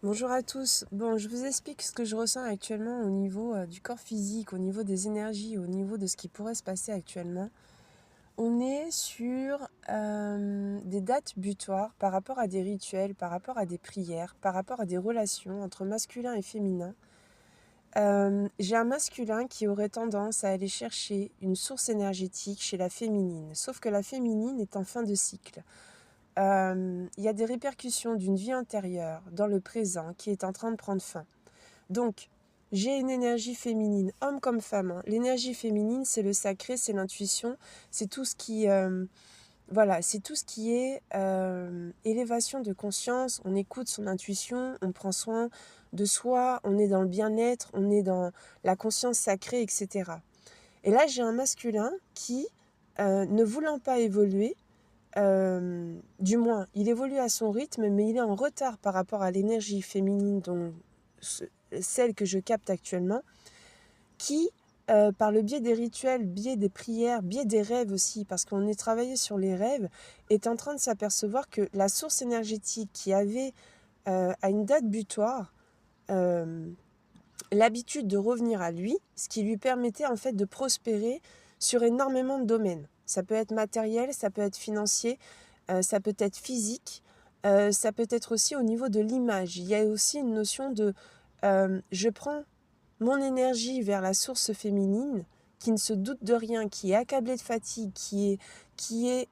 Bonjour à tous. Bon, je vous explique ce que je ressens actuellement au niveau du corps physique, au niveau des énergies, au niveau de ce qui pourrait se passer actuellement. On est sur des dates butoirs par rapport à des rituels, par rapport à des prières, par rapport à des relations entre masculin et féminin. J'ai un masculin qui aurait tendance à aller chercher une source énergétique chez la féminine, sauf que la féminine est en fin de cycle. Il y a des répercussions d'une vie antérieure dans le présent qui est en train de prendre fin. Donc, j'ai une énergie féminine, homme comme femme, hein. L'énergie féminine, c'est le sacré, c'est l'intuition, c'est tout ce qui, c'est tout ce qui est élévation de conscience. On écoute son intuition, on prend soin de soi, on est dans le bien-être, on est dans la conscience sacrée, etc. Et là, j'ai un masculin qui, ne voulant pas évoluer, du moins, il évolue à son rythme, mais il est en retard par rapport à l'énergie féminine, celle que je capte actuellement, qui, par le biais des rituels, biais des prières, biais des rêves aussi, parce qu'on est travaillé sur les rêves, est en train de s'apercevoir que la source énergétique qui avait, à une date butoir, l'habitude de revenir à lui, ce qui lui permettait en fait de prospérer sur énormément de domaines. Ça peut être matériel, ça peut être financier, ça peut être physique, ça peut être aussi au niveau de l'image. Il y a aussi une notion de je prends mon énergie vers la source féminine qui ne se doute de rien, qui est accablée de fatigue, qui est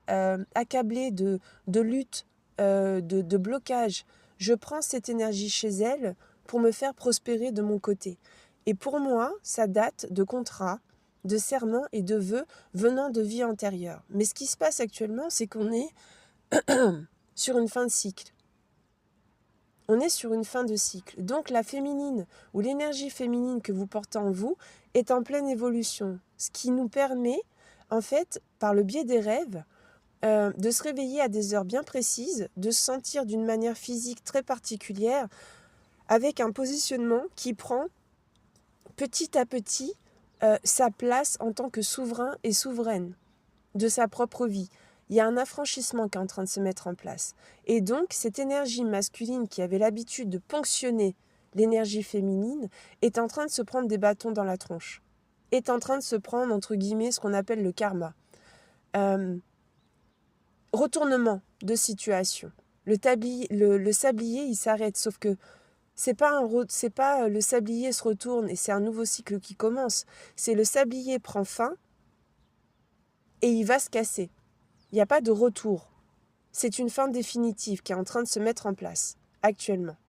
accablée de lutte, de blocage. Je prends cette énergie chez elle pour me faire prospérer de mon côté. Et pour moi, ça date de contrats, de serments et de vœux venant de vie antérieure. Mais ce qui se passe actuellement, c'est qu'on est sur une fin de cycle. On est sur une fin de cycle. Donc la féminine ou l'énergie féminine que vous portez en vous est en pleine évolution. Ce qui nous permet, en fait, par le biais des rêves, de se réveiller à des heures bien précises, de se sentir d'une manière physique très particulière, avec un positionnement qui prend petit à petit sa place en tant que souverain et souveraine de sa propre vie. Il y a un affranchissement qui est en train de se mettre en place. Et donc, cette énergie masculine qui avait l'habitude de ponctionner l'énergie féminine est en train de se prendre des bâtons dans la tronche. Est en train de se prendre, entre guillemets, ce qu'on appelle le karma. Retournement de situation. Le sablier, il s'arrête, sauf que c'est pas le sablier se retourne et c'est un nouveau cycle qui commence. C'est le sablier prend fin et il va se casser. Il n'y a pas de retour. C'est une fin définitive qui est en train de se mettre en place actuellement.